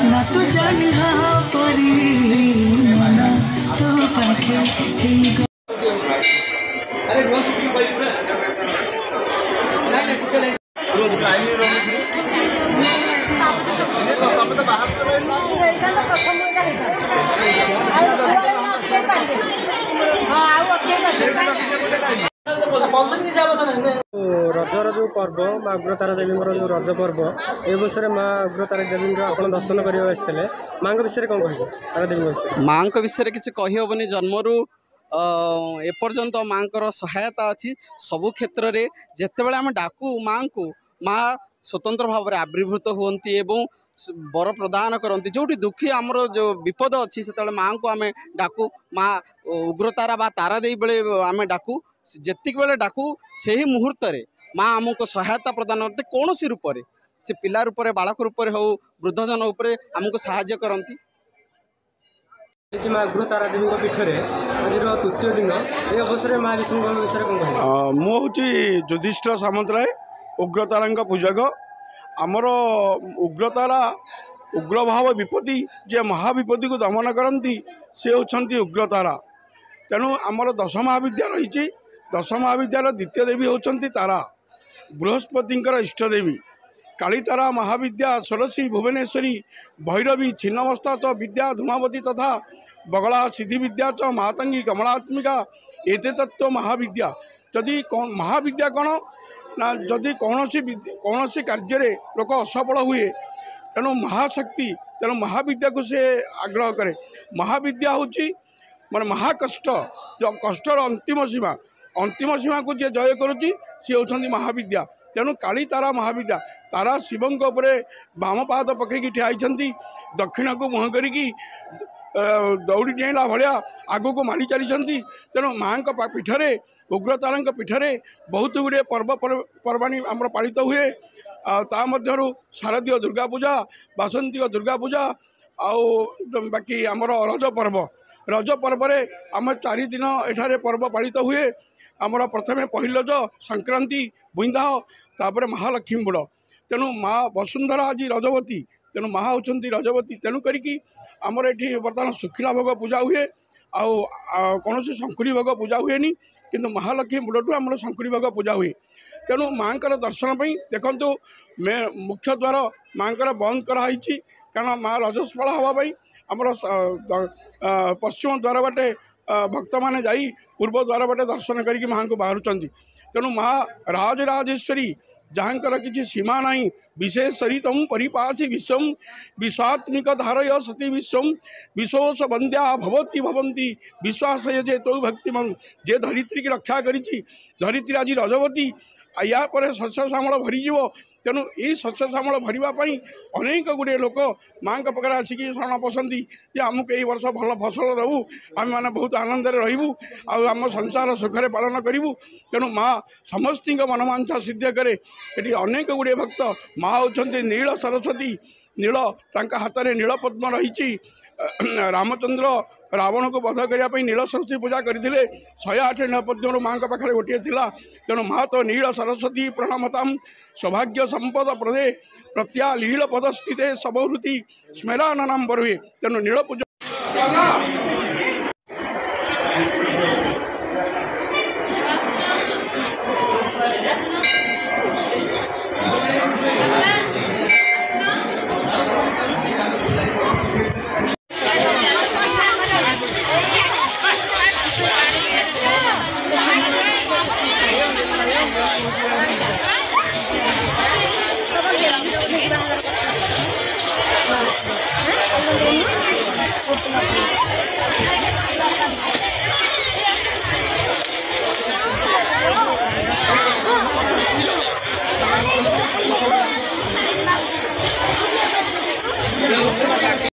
ना तो जानी हाँ परी मना तो पाखे रजर जो पर्व माँ अग्रतारा देवी जो रज पर्व ए वर्ष माँ अग्रतारा देवी आप दर्शन करते माँ विषय कौन कह तारा देवी माँ विषय किसी कहीहबनी जन्मरू एपर्यंत माँ सहायता अच्छी सबु क्षेत्र में जितेबाला आम डाकू माँ को माँ स्वतंत्र भाव में आविर्भूत होती वर प्रदान करती जो दुखी आमर जो विपद अच्छी से माँ को आम डाकू माँ उग्रतारा बा तारा दे बेले आम डाकू जेतिक बेले डाकू से ही मुहूर्त माँ आमको सहायता प्रदान करते कौन सी रूप से पिला रूप बालक रूप हो वृद्धजन आमको साहाय्य करती माँ अग्रतारा देवी पीठ में आज तृतीय दिन ये अवसर माँ विष्णु विषय कौन कह मुझे युधिष्ठिर सामंतराय उग्रतारा पूजक आमर उग्रतारा उग्र भाव विपत्ति जे महाविपत्ति को दमन करती से होती उग्रतारा तेणु आमर 10 महाविद्या रही 10 महाविद्यार द्वितीय देवी होती तारा बृहस्पति इष्टदेवी कालीतारा महाविद्या षोडशी भुवनेश्वरी भैरवी छिन्नमस्ता च विद्या धूमावती तथा बगला सिद्धि विद्या च महातंगी कमलात्मिका एते तत्व महाविद्या जदि महाविद्या कौन ना जदि कौन कार्य लोक असफल हुए तेणु महाशक्ति तेणु महाविद्या को से आग्रह करे महाविद्या हूँ माने महाकष्ट जो कष्टर अंतिम सीमा को जे जय करुच्ची सी होती महाविद्या तेणु काली तारा महाविद्या तारा शिवंक उपरे बाम पाद पकईकी ठिया दक्षिण को मुह करी दौड़ी डेला भाया आग को मारी चली तेणु माँ पीठरे उग्रतारा पीठरे बहुत गुड़े पर्वाणी आम पालित हुए मध्यरु शारदीय दुर्गा पूजा बासंतिक दुर्गा पूजा बाकी आमर रज पर्व आम 4 दिन एठारे पर्व पालित हुए आमर प्रथमे पहिलज संक्रांति बुईदाह तापर महालक्ष्मी बुड़ तेणु माँ वसुंधरा आज रजवती तेणु माँ होती रजवती तेणु करी आमर ये बर्तमान शुखिला भोग पूजा हुए कौन शंकुड़ी भोग पूजा हुए किंतु महालक्ष्मी बुड़ू आम शंकुड़ी भोग पूजा हुए तेणु माँ दर्शन पर देखु मुख्य द्वार माँ बंद कराई कारण माँ रजस्फल हाँपाई आमर पश्चिम द्वार बाटे भक्त मैंने जाई पूर्व द्वार बाटे दर्शन करके माँ को बाहर तेणु माँ राजराजेश्वरी जहाँकर किसी सीमा नहीं विशेषरी तम परिपासी विश्व विश्वात्मिक धारय सती विश्व विशोष बंद्या भवती भवंती विश्वास जे तो भक्तिमन जे धरित्री की रक्षा करी धरित्री आज रजवती या पर शस्य श्यामल भरीज तेणु ये शस्य श्यामल भरवाई अनेक गुड़े लोक माँ पाखे आसिक शरण पशंती जे आमको यही वर्ष भल फसल देवु आम मैंने बहुत आनंद रहबू आम संसार सुखरे पालन करूँ तेणु माँ समस्त मनमांसा सिद्ध करे ये अनेक गुड़े भक्त माँ होती नील सरस्वती नील हाथ में नील पद्म रही रामचंद्र रावण को वध करने नील सरस्वती पूजा करते 108 नील पद्म माँ पाखे गोटे थिला तेणु माँ तो नील सरस्वती प्रणमताम सौभाग्य संपद प्रदे प्रत्या लील पद स्थिते सबहृति स्मराननाम बरुहे तेणु नील पूजा